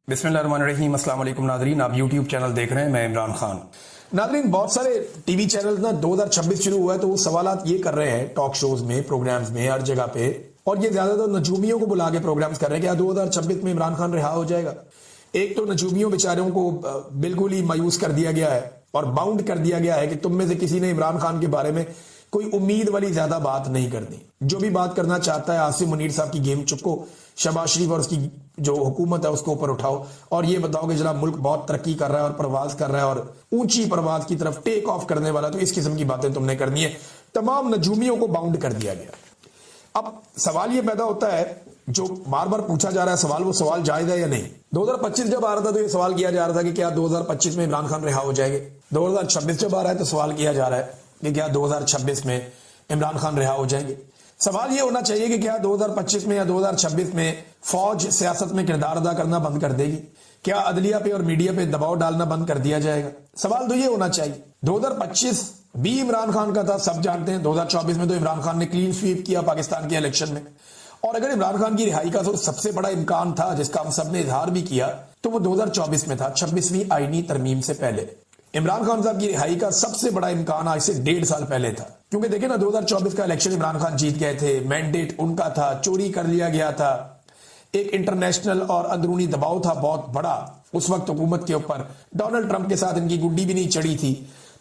बिस्मिल्लाहिर्रहमानिर्रहीम। अस्सलाम वालेकुम नादरीन, आप यूट्यूब चैनल देख रहे हैं, मैं इमरान खान। नादरीन, बहुत सारे टीवी चैनल ना 2026 शुरू हुआ है तो वो सवालात ये कर रहे हैं टॉक शोज में, प्रोग्राम्स में, हर जगह पे, और ये ज्यादातर नजूमियों को बुला के प्रोग्राम्स कर रहे हैं कि 2026 में इमरान खान रिहा हो जाएगा। एक तो नजूमियों बेचारों को बिल्कुल ही मायूस कर दिया गया है और बाउंड कर दिया गया है कि तुम में से किसी ने इमरान खान के बारे में कोई उम्मीद वाली ज्यादा बात नहीं करनी। जो भी बात करना चाहता है आसिम मुनीर साहब की गेम चुपको, शहबाज शरीफ और उसकी जो हुकूमत है उसको ऊपर उठाओ और ये बताओ कि जनाब मुल्क बहुत तरक्की कर रहा है और प्रवास कर रहा है और ऊंची प्रवास की तरफ टेक ऑफ करने वाला, तो इस किस्म की बातें तुमने करनी है। तमाम नजूमियों को बाउंड कर दिया गया। अब सवाल ये पैदा होता है जो बार बार पूछा जा रहा है सवाल, वो सवाल जायज है या नहीं। 2025 जब आ रहा था तो ये सवाल किया जा रहा था कि क्या 2025 में इमरान खान रिहा हो जाएंगे। 2026 जब आ रहा है तो सवाल किया जा रहा है कि क्या 2026 में इमरान खान रिहा हो जाएंगे। सवाल ये होना चाहिए कि क्या 2025 में या 2026 में फौज सियासत में किरदार अदा करना बंद कर देगी, क्या अदलिया पे और मीडिया पे दबाव डालना बंद कर दिया जाएगा। सवाल तो ये होना चाहिए। 2025 भी इमरान खान का था, सब जानते हैं। 2024 में तो इमरान खान ने क्लीन स्वीप किया पाकिस्तान के इलेक्शन में, और अगर इमरान खान की रिहाई का तो सबसे बड़ा इम्कान था जिसका हम सब ने इजहार भी किया तो वो 2024 में था, 26वीं आईनी तरमीम से पहले। इमरान खान साहब की रिहाई का सबसे बड़ा इम्कान आज से 1.5 साल पहले था, क्योंकि देखे ना 2024 का इलेक्शन इमरान खान जीत गए थे, मैंडेट उनका था, चोरी कर लिया गया था, एक इंटरनेशनल और अंदरूनी दबाव था बहुत बड़ा उस वक्त हुकूमत के ऊपर। डोनाल्ड ट्रंप के साथ इनकी गुड्डी भी नहीं चढ़ी थी,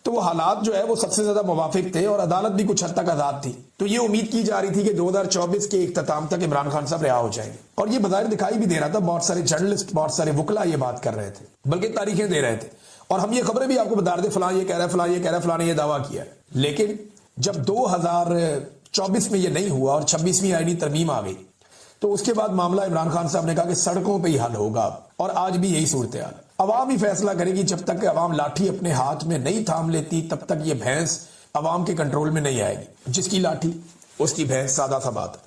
तो वो हालात जो है वो सबसे ज्यादा मुवाफिक थे और अदालत भी कुछ हद तक आजाद थी। तो ये उम्मीद की जा रही थी कि 2024 के इख्तिताम तक इमरान खान साहब रिहा हो जाएंगे, और ये बाहर दिखाई भी दे रहा था। बहुत सारे जर्नलिस्ट, बहुत सारे वकला ये बात कर रहे थे, बल्कि तारीखें दे रहे थे, और हम ये खबरें भी आपको बता रहे थे, फलां ये कह रहा है, फलां ये कह रहा है, फलां ने ये दावा किया है। लेकिन जब 2024 में ये नहीं हुआ और 26वीं आईनी तरमीम आ गई तो उसके बाद मामला इमरान खान साहब ने कहा कि सड़कों पे ही हल होगा अब, और आज भी यही सूरत हाल। अवाम ही फैसला करेगी। जब तक अवाम लाठी अपने हाथ में नहीं थाम लेती तब तक ये भैंस अवाम के कंट्रोल में नहीं आएगी। जिसकी लाठी उसकी भैंस, सादा सा बात।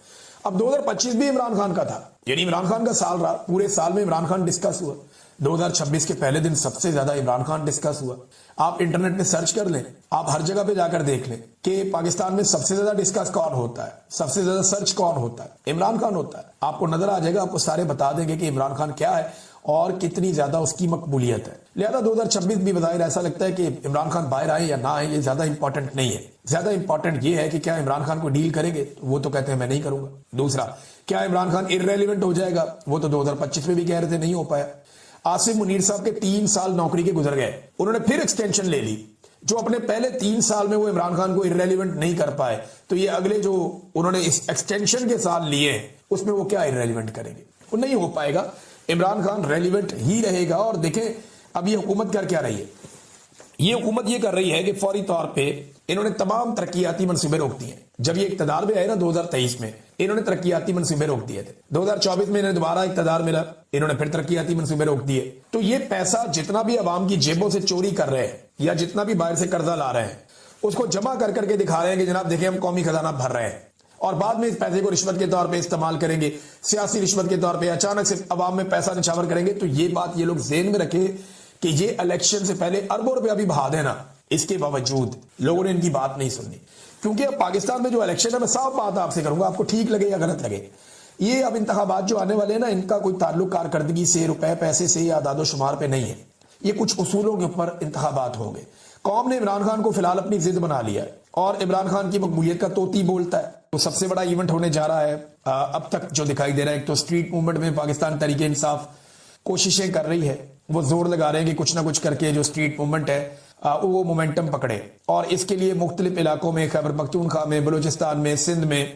अब 2025 भी इमरान खान का था, यानी इमरान खान का साल रहा। पूरे साल में इमरान खान डिस्कस हुआ। 2026 के पहले दिन सबसे ज्यादा इमरान खान डिस्कस हुआ। आप इंटरनेट पे सर्च कर लें, आप हर जगह पे जाकर देख लें कि पाकिस्तान में सबसे ज्यादा डिस्कस कौन होता है, सबसे ज्यादा सर्च कौन होता है, इमरान खान होता है। आपको नजर आ जाएगा, आपको सारे बता देंगे कि इमरान खान क्या है और कितनी ज्यादा उसकी मकबूलियत है। लिहाजा 2026 भी बजाय ऐसा लगता है कि इमरान खान बाहर आए या ना आए ये ज्यादा इंपॉर्टेंट नहीं है। ज्यादा इंपॉर्टेंट ये है कि क्या इमरान खान को डील करेंगे, वो तो कहते हैं मैं नहीं करूंगा। दूसरा, क्या इमरान खान इररेलेवेंट हो जाएगा, वो तो 2025 में भी कह रहे थे, नहीं हो पाया। आसिम मुनीर साहब के 3 साल नौकरी के गुजर गए, उन्होंने फिर एक्सटेंशन ले ली। जो अपने पहले 3 साल में वो इमरान खान को इररेलेवेंट नहीं कर पाए, तो ये अगले जो उन्होंने इस एक्सटेंशन के साल लिए उसमें वो क्या इररेलेवेंट करेंगे, वो नहीं हो पाएगा। इमरान खान रेलिवेंट ही रहेगा। और देखें अब ये हुकूमत कर क्या रही है। ये हुकूमत ये कर रही है कि फौरी तौर पे इन्होंने तमाम तरक्याती मंसूबे रोक दिए। जब ये इक्तदार में आए ना 2023 में, इन्होंने तरक्याती मंसूबे रोक दिए थे। 2024 में इन्हें दोबारा इक्तदार मिला, इन्होंने फिर तरक्याती मंसूबे रोक दिए। तो ये पैसा जितना भी अवाम की जेबों से चोरी कर रहे हैं या जितना भी बाहर से कर्जा ला रहे हैं उसको जमा कर करके दिखा रहे हैं कि जनाब देखिए हम कौमी खजाना भर रहे हैं, और बाद में इस पैसे को रिश्वत के तौर पे इस्तेमाल करेंगे, सियासी रिश्वत के तौर पे अचानक से अवाम में पैसा निछावर करेंगे। तो ये बात ये लोग ज़हन में रखे कि ये इलेक्शन से पहले अरबों रुपया भी बहा देना, इसके बावजूद लोगों ने इनकी बात नहीं सुननी। क्योंकि अब पाकिस्तान में जो इलेक्शन है, मैं साफ बात आपसे करूंगा, आपको ठीक लगे या गलत लगे, ये अब इंतखाबात जो आने वाले हैं ना, इनका कोई ताल्लुक कारकर्दगी से, रुपए पैसे से या आदादो शुमार पे नहीं है। ये कुछ उसूलों के ऊपर इंतखाबात होंगे। कौम ने इमरान खान को फिलहाल अपनी जिद बना लिया है और इमरान खान की मकबूलियत का तोती बोलता है। तो सबसे बड़ा इवेंट होने जा रहा है अब तक जो दिखाई दे रहा है। एक तो स्ट्रीट मूवमेंट में पाकिस्तान तहरीक इंसाफ कोशिशें कर रही है, वो जोर लगा रहे हैं कि कुछ ना कुछ करके जो स्ट्रीट मूवमेंट है वो मोमेंटम पकड़े, और इसके लिए मुख्तलिफ इलाकों में, खैबर पख्तूनख्वा में, बलूचिस्तान में, सिंध में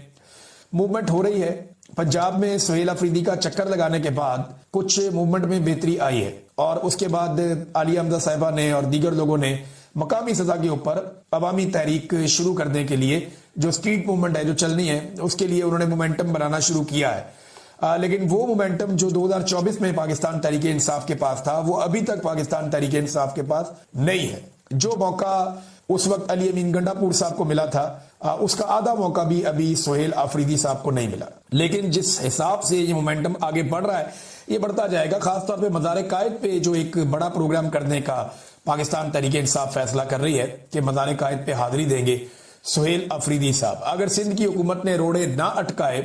मूवमेंट हो रही है। पंजाब में सुहेल अफरीदी का चक्कर लगाने के बाद कुछ मूवमेंट में बेहतरी आई है, और उसके बाद आलिया हमजा साहिबा ने और दीगर लोगों ने मकामी सजा के ऊपर अवामी तहरीक शुरू करने के लिए जो स्ट्रीट मूवमेंट है जो चलनी है उसके लिए उन्होंने मोमेंटम बनाना शुरू किया है। लेकिन वो मोमेंटम जो 2024 में पाकिस्तान तहरीक इंसाफ के पास था वो अभी तक पाकिस्तान तहरीक इंसाफ के पास नहीं है। जो मौका उस वक्त अली अमीन गंडापुर साहब को मिला था उसका आधा मौका भी अभी सुहेल अफरीदी साहब को नहीं मिला। लेकिन जिस हिसाब से ये मोमेंटम आगे बढ़ रहा है ये बढ़ता जाएगा। खासतौर पे मज़ार कायद पे जो एक बड़ा प्रोग्राम करने का पाकिस्तान तहरीक इंसाफ फैसला कर रही है कि मज़ार कायद पे हाजिरी देंगे सुहेल अफरीदी साहब। अगर सिंध की हुकूमत ने रोड़े ना अटकाए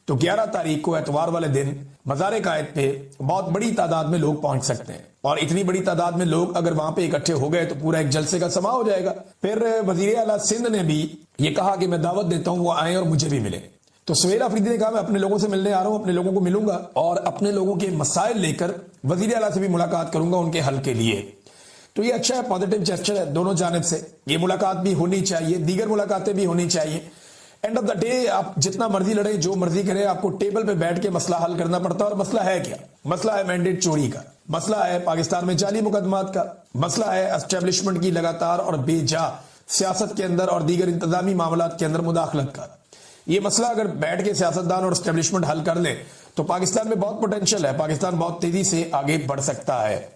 तो 11 तारीख को एतवार वाले दिन मज़ार कायद पे बहुत बड़ी तादाद में लोग पहुंच सकते हैं, और इतनी बड़ी तादाद में लोग अगर वहां पे इकट्ठे हो गए तो पूरा एक जलसे का समा हो जाएगा। फिर वजीर आला सिंध ने भी ये कहा कि मैं दावत देता हूं वो आए और मुझे भी मिले। तो सुहेल अफरीदी ने कहा मैं अपने लोगों से मिलने आ रहा हूं, अपने लोगों को मिलूंगा और अपने लोगों के मसाइल लेकर वजीर आला से भी मुलाकात करूंगा उनके हल के लिए। तो ये अच्छा है, पॉजिटिव जेस्चर है दोनों जानिब से। ये मुलाकात भी होनी चाहिए, दीगर मुलाकातें भी होनी चाहिए। एंड ऑफ द डे आप जितना मर्जी लड़े, जो मर्जी करें, आपको टेबल पे बैठ के मसला हल करना पड़ता है। और मसला है क्या? मसला है मैंडेट चोरी का, मसला है पाकिस्तान में जाली मुकदमात का, मसला है एस्टेब्लिशमेंट की लगातार और बेजा सियासत के अंदर और दीगर इंतजामी मामलात के अंदर मुदाखलत का। ये मसला अगर बैठ के सियासतदान और एस्टेब्लिशमेंट हल कर ले तो पाकिस्तान में बहुत पोटेंशियल है, पाकिस्तान बहुत तेजी से आगे बढ़ सकता है।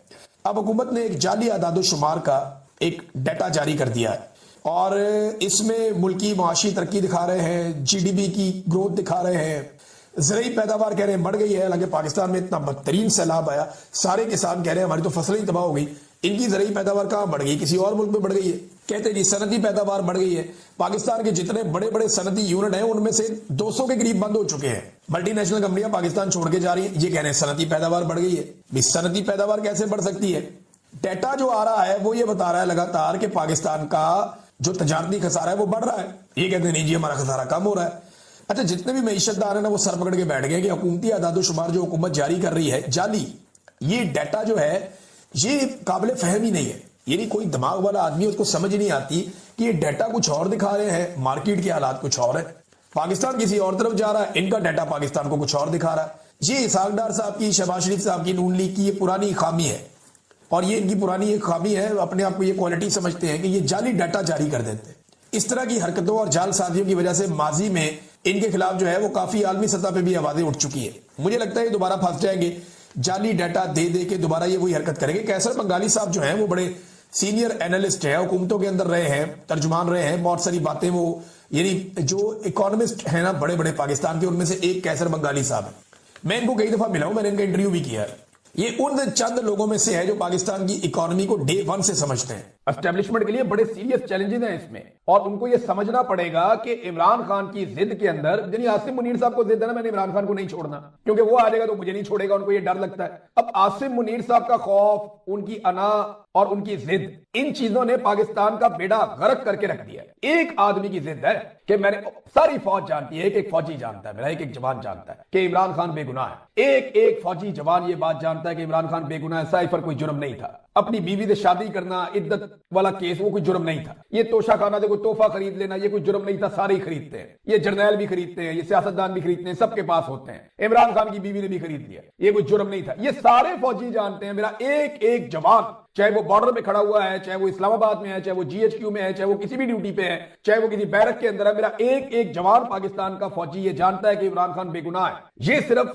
अब हुकूमत ने एक जाली आदादोशुमार का एक डाटा जारी कर दिया है और इसमें मुल्की मुआशी तरक्की दिखा रहे हैं, जीडीपी की ग्रोथ दिखा रहे हैं, ज़रूरी पैदावार कह रहे हैं बढ़ गई है। हालांकि पाकिस्तान में इतना बदतरीन सैलाब आया, सारे किसान कह रहे हैं हमारी तो फसलें ही तबाह हो गई। इनकी ज़रूरी पैदावार कहाँ बढ़ गई? किसी और मुल्क में बढ़ गई है। कहते हैं जी सनती पैदावार बढ़ गई है। पाकिस्तान के जितने बड़े बड़े सनती यूनिट हैं उनमें से 200 के करीब बंद हो चुके हैं। मल्टीनेशनल कंपनियां पाकिस्तान छोड़ के जा रही है, ये कह रहे हैं सनती पैदावार बढ़ गई है। सनती पैदावार कैसे बढ़ सकती है? डेटा जो आ रहा है वो ये बता रहा है लगातार कि पाकिस्तान का जो तजारती खसारा है वो बढ़ रहा है। ये कहते हैं नहीं जी हमारा खसारा कम हो रहा है। अच्छा, जितने भी मईशतदार है ना वो सर पकड़ के बैठ गए कि हुकूमती आदादोशुमार जो हुकूमत जारी कर रही है जाली, ये डाटा जो है ये काबिल फहम ही नहीं है। यानी कोई दिमाग वाला आदमी उसको समझ ही नहीं आती कि ये डाटा कुछ और दिखा रहे हैं, मार्केट के हालात कुछ और है, पाकिस्तान किसी और तरफ जा रहा है, इनका डाटा पाकिस्तान को कुछ और दिखा रहा है। ये इसहाक डार साहब की, शहबाज शरीफ साहब की, नून लीग की ये पुरानी खामी है और ये इनकी पुरानी एक खामी है। अपने आप को ये क्वालिटी समझते हैं कि ये जाली डाटा जारी कर देते हैं। इस तरह की हरकतों और जाल साजियों की वजह से माजी में इनके खिलाफ जो है वो काफी आलमी सतह पे भी आवाजें उठ चुकी है। मुझे लगता है ये दोबारा फंस जाएंगे, जाली डाटा दे दे के दोबारा ये वही हरकत करेंगे। कैसर बंगाली साहब जो हैं वो बड़े सीनियर एनालिस्ट हैं, हुकूमतों के अंदर रहे हैं, तर्जुमान रहे हैं, बहुत सारी बातें वो यानी जो इकोनॉमिस्ट है ना बड़े बड़े पाकिस्तान के, उनमें से एक कैसर बंगाली साहब है। मैं इनको कई दफा मिला हूं, मैंने इनका इंटरव्यू भी किया है। ये उन चंद लोगों में से है जो पाकिस्तान की इकोनॉमी को डे वन से समझते हैं। एस्टेब्लिशमेंट के लिए बड़े सीरियस चैलेंजेस हैं इसमें, और उनको ये समझना पड़ेगा कि इमरान खान की जिद के अंदर, यानी आसिम मुनीर साहब को जिद है ना मैंने इमरान खान को नहीं छोड़ना, क्योंकि वो आ जाएगा तो मुझे नहीं छोड़ेगा, उनको ये डर लगता है। अब आसिम मुनीर साहब का खौफ, उनकी अना और उनकी जिद, इन चीजों ने पाकिस्तान का बेड़ा गर्क करके रख दिया। एक आदमी की जिद है कि मैंने, सारी फौज जानती है, एक फौजी जानता है, मेरा एक जवान जानता है कि इमरान खान बेगुनाह है। एक फौजी जवान ये बात जानता है कि इमरान खान बेगुनाह है। साइफर कोई जुर्म नहीं था, अपनी बीवी से शादी करना, इद्दत वाला केस, वो कोई जुर्म नहीं था। ये तोशा खाना से कोई तोहफा खरीद लेना, ये कोई जुर्म नहीं था। सारे ही खरीदते हैं, ये जर्नैल भी खरीदते हैं, ये सियासतदान भी खरीदते हैं, सबके पास होते हैं। इमरान खान की बीवी ने भी खरीद लिया, ये कोई जुर्म नहीं था। ये सारे फौजी जानते हैं, मेरा एक जवान, चाहे वो बॉर्डर पे खड़ा हुआ है, चाहे वो इस्लामाबाद में है, चाहे वो जीएचक्यू में है, चाहे वो किसी भी ड्यूटी पे है, चाहे वो किसी बैरक के अंदर है, मेरा एक जवान पाकिस्तान का फौजी ये जानता है कि इमरान खान बेगुनाह है। ये सिर्फ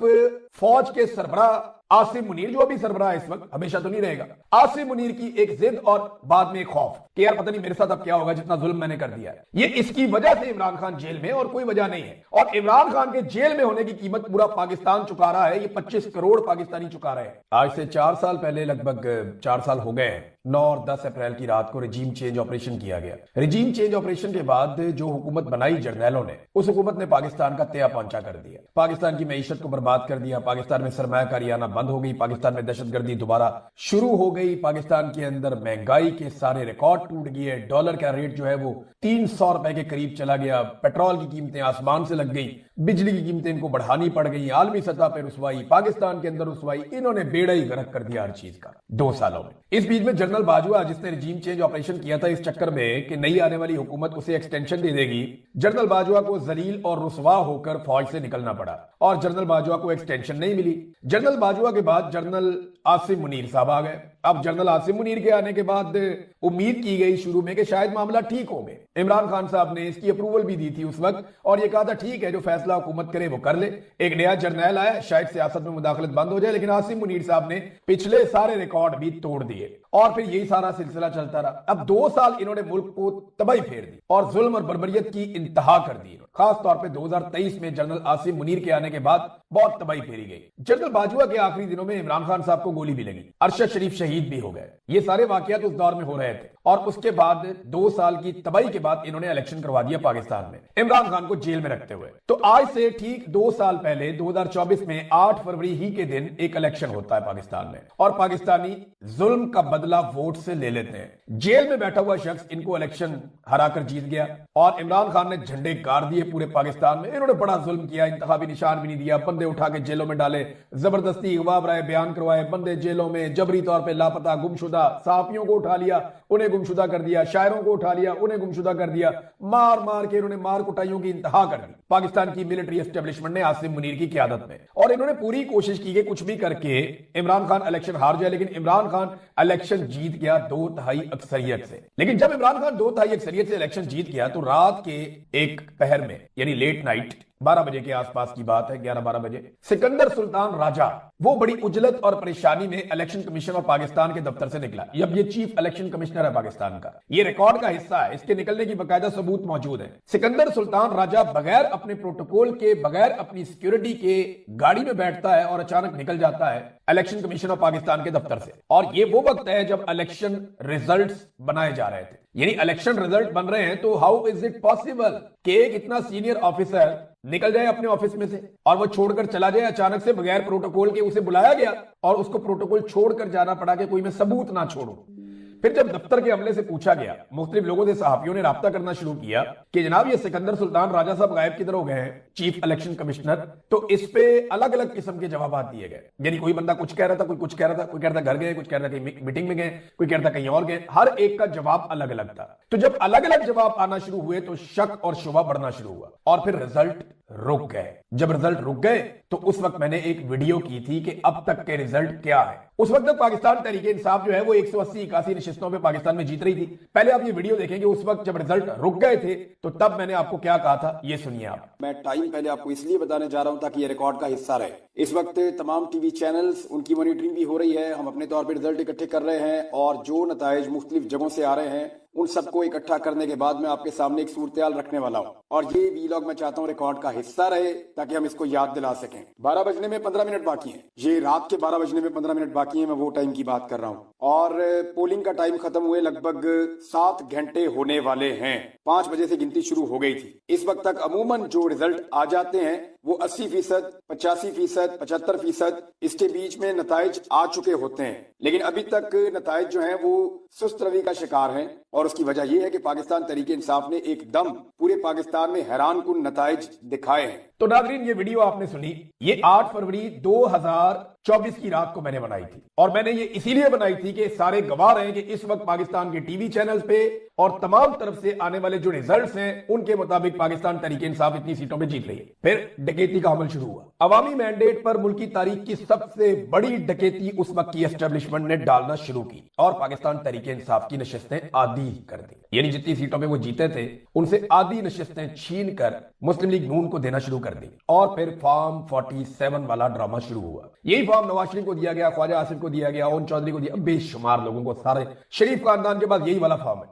फौज के सरबराह आसिम मुनीर, जो अभी सरबराह इस वक्त, हमेशा तो नहीं रहेगा, आसिम मुनीर की एक जिद और बाद में एक खौफ कि यार पता नहीं मेरे साथ अब क्या होगा, जितना जुल्म मैंने कर दिया है। ये इसकी वजह से इमरान खान जेल में, और कोई वजह नहीं है। और इमरान खान के जेल में होने की कीमत पूरा पाकिस्तान चुका रहा है। ये 25 करोड़ पाकिस्तानी चुका रहे हैं। आज से 4 साल पहले, लगभग 4 साल हो गए हैं, 9 और 10 अप्रैल की रात को रिजीम चेंज ऑपरेशन किया गया। रिजीम चेंज ऑपरेशन के बाद जो हुकूमत बनाई जर्नैलों ने, उस हुकूमत ने पाकिस्तान का त्या पहुंचा कर दिया, पाकिस्तान की मईशत को बर्बाद कर दिया, पाकिस्तान में सरमायाकारी आना बंद हो गई, पाकिस्तान में दहशतगर्दी दोबारा शुरू हो गई, पाकिस्तान के अंदर महंगाई के सारे रिकॉर्ड टूट गए, डॉलर का रेट जो है वो 300 रुपए के करीब चला गया, पेट्रोल की कीमतें आसमान से लग गई, बिजली की कीमतें इनको बढ़ानी पड़ गई, आलमी सतह पर रुसवाई, पाकिस्तान के अंदर रुसवाई, इन्होंने बेड़ा ही गर्क कर दिया हर चीज का 2 सालों में। इस बीच में जनरल बाजवा, जिसने रिजीम चेंज ऑपरेशन किया था इस चक्कर में कि नई आने वाली हुकूमत उसे एक्सटेंशन दे देगी, जनरल बाजवा को जलील और रुसवा होकर फौज से निकलना पड़ा और जनरल बाजवा को एक्सटेंशन नहीं मिली। जनरल बाजवा के बाद जनरल आसिम मुनीर साहब आ गए। अब जनरल आसिम मुनीर के आने के बाद उम्मीद की गई शुरू में कि शायद मामला ठीक हो गए। इमरान खान साहब ने इसकी अप्रूवल भी दी थी उस वक्त, और ये कहा था ठीक है जो फैसला हुकूमत करे वो कर ले, एक नया जर्नैल आया, शायद सियासत में मुदाखलत बंद हो जाए। लेकिन आसिम मुनीर साहब ने पिछले सारे रिकॉर्ड भी तोड़ दिए और फिर यही सारा सिलसिला चलता रहा। अब 2 साल इन्होंने मुल्क को तबाही फेर दी और जुल्म और बर्बरियत की इंतहा कर दी। खास तौर पे 2023 में जनरल आसिम मुनीर के आने के बाद बहुत तबाही फेरी गई। जनरल बाजवा के आखिरी दिनों में इमरान खान साहब को गोली भी लगी, अरशद शरीफ शहीद शहीद भी हो गए। ये सारे वाकयात उस दौर में हो रहे थे और उसके बाद 2 साल की तबाही के बाद इन्होंने इलेक्शन करवा दिया पाकिस्तान में, इमरान खान को जेल में रखते हुए। तो आज से ठीक 2 साल पहले 2024 में 8 फरवरी ही के दिन एक इलेक्शन होता है पाकिस्तान में और पाकिस्तानी जुल्म का बदला वोट से ले लेते हैं। जेल में बैठा हुआ शख्स इनको इलेक्शन हराकर जीत गया और इमरान खान ने झंडे गाड़ दिए पूरे पाकिस्तान में। इन्होंने बड़ा जुल्म किया, इंतखाबी निशान भी नहीं दिया, बंदे उठा के जेलों में डाले, जबरदस्ती अगवा बराए बयान करवाए, बंदे जेलों में जबरी तौर पर लापता, गुमशुदा, सहाफियों को उठा लिया, उन्हें गुमशुदा कर दिया, शायरों को उठा लिया, उन्हें गुमशुदा कर दिया, मार मार के इन्होंने मार कुटाइयों की इंतहा कर दी पाकिस्तान की मिलिट्री एस्टेब्लिशमेंट ने आसिम मुनीर की क़यादत में। और इन्होंने पूरी कोशिश की कि कुछ भी करके इमरान खान इलेक्शन हार जाए, लेकिन इमरान खान इलेक्शन जीत गया 2/3 अक्सरियत से। लेकिन जब इमरान खान 2/3 अक्सरियत से इलेक्शन जीत गया तो रात के एक पहर में, यानी लेट नाइट 12 बजे के आसपास की बात है, 11-12 बजे, सिकंदर सुल्तान राजा वो बड़ी उजलत और परेशानी में इलेक्शन कमीशन ऑफ पाकिस्तान के दफ्तर से निकला। अब ये चीफ इलेक्शन कमिश्नर है पाकिस्तान का, ये रिकॉर्ड का हिस्सा है, इसके निकलने की बाकायदा सबूत मौजूद है। सिकंदर सुल्तान राजा बगैर अपने प्रोटोकॉल के, बगैर अपनी सिक्योरिटी के गाड़ी में बैठता है और अचानक निकल जाता है इलेक्शन कमीशन ऑफ पाकिस्तान के दफ्तर से। और ये वो वक्त है जब इलेक्शन रिजल्ट्स बनाए जा रहे थे, यानी इलेक्शन रिजल्ट बन रहे हैं। तो हाउ इज इट पॉसिबल कि एक इतना सीनियर ऑफिसर निकल जाए अपने ऑफिस में से और वो छोड़कर चला जाए अचानक से, बगैर प्रोटोकॉल के उसे बुलाया गया और उसको प्रोटोकॉल छोड़कर जाना पड़ा कि कोई मैं सबूत ना छोड़ूं। फिर जब दफ्तर के अमले से पूछा गया, मुख्तलिफ लोगों से सहाफियों ने राब्ता करना शुरू किया कि जनाब ये सिकंदर सुल्तान राजा साहब गायब किधर हो गए हैं, चीफ इलेक्शन कमिश्नर। तो इस पे अलग अलग किस्म के जवाब दिए गए, यानी कोई बंदा कुछ कह रहा था, कोई कुछ कह रहा था, कोई कह रहा था घर गए, कुछ कह रहा था कहीं मीटिंग में गए, कोई कह रहा था कहीं और गए। हर एक का जवाब अलग अलग था। तो जब अलग अलग जवाब आना शुरू हुए तो शक और शुबा बढ़ना शुरू हुआ और फिर रिजल्ट रुक गए। जब रिजल्ट रुक गए तो उस वक्त मैंने एक वीडियो की थी कि अब तक के रिजल्ट क्या है। उस वक्त तक पाकिस्तान तहरीके इंसाफ जो है वो 180-81 नशिस्तों पे पाकिस्तान में जीत रही थी। पहले आप ये वीडियो देखेंगे, उस वक्त जब रिजल्ट रुक गए थे तो तब मैंने आपको क्या कहा था, ये सुनिए आप। मैं टाइम पहले आपको इसलिए बताने जा रहा हूं ताकि ये रिकॉर्ड का हिस्सा रहे। इस वक्त तमाम टीवी चैनल्स, उनकी मॉनिटरिंग भी हो रही है, हम अपने तौर पर रिजल्ट इकट्ठे कर रहे हैं और जो नताइज मुख्तलिफ जगहों से आ रहे हैं उन सबको इकट्ठा करने के बाद मैं आपके सामने एक सूरत-ए-हाल रखने वाला हूं और ये वीलॉग मैं चाहता हूं रिकॉर्ड का हिस्सा रहे ताकि हम इसको याद दिला सकें। 12 बजने में 15 मिनट बाकी हैं, ये रात के 12 बजने में 15 मिनट बाकी हैं, मैं वो टाइम की बात कर रहा हूं। और पोलिंग का टाइम खत्म हुए लगभग 7 घंटे होने वाले हैं। 5 बजे से गिनती शुरू हो गई थी। इस वक्त तक अमूमन जो रिजल्ट आ जाते हैं वो 80%, 85%, 75% इसके बीच में नताइज आ चुके होते हैं, लेकिन अभी तक नताइज जो हैं वो सुस्त रवि का शिकार हैं और उसकी वजह यह है कि पाकिस्तान तहरीके इंसाफ ने एकदम पूरे पाकिस्तान में हैरान कुन नताइज दिखाए हैं। तो नाज़रीन ये वीडियो आपने सुनी, ये 8 फरवरी 2024 की रात को मैंने बनाई थी और मैंने ये इसीलिए बनाई थी कि सारे गवाह रहे कि इस वक्त पाकिस्तान के टीवी चैनल्स पे और तमाम तरफ से आने वाले जो रिजल्ट्स हैं उनके मुताबिक पाकिस्तान तहरीके इंसाफ इतनी सीटों पे जीत रही है। फिर डकैती का अमल शुरू हुआ। अवामी मैंडेट पर मुल्क की तारीख की सबसे बड़ी डकैती उस वक्त की एस्टेब्लिशमेंट ने डालना शुरू की और पाकिस्तान तहरीके इंसाफ की नशिस्तें आधी कर दी, यानी जितनी सीटों पे वो जीते थे उनसे आधी नशिस्तें छीन कर मुस्लिम लीग नून को देना शुरू कर दी। और फिर फॉर्म 47 वाला ड्रामा शुरू हुआ। यही फॉर्म नवाज शरीफ को दिया गया, ख्वाजा आसिफ को दिया गया, ओन चौधरी को दिया, बेशुमार लोगों को, सारे शरीफ खानदान के पास यही वाला फॉर्म है।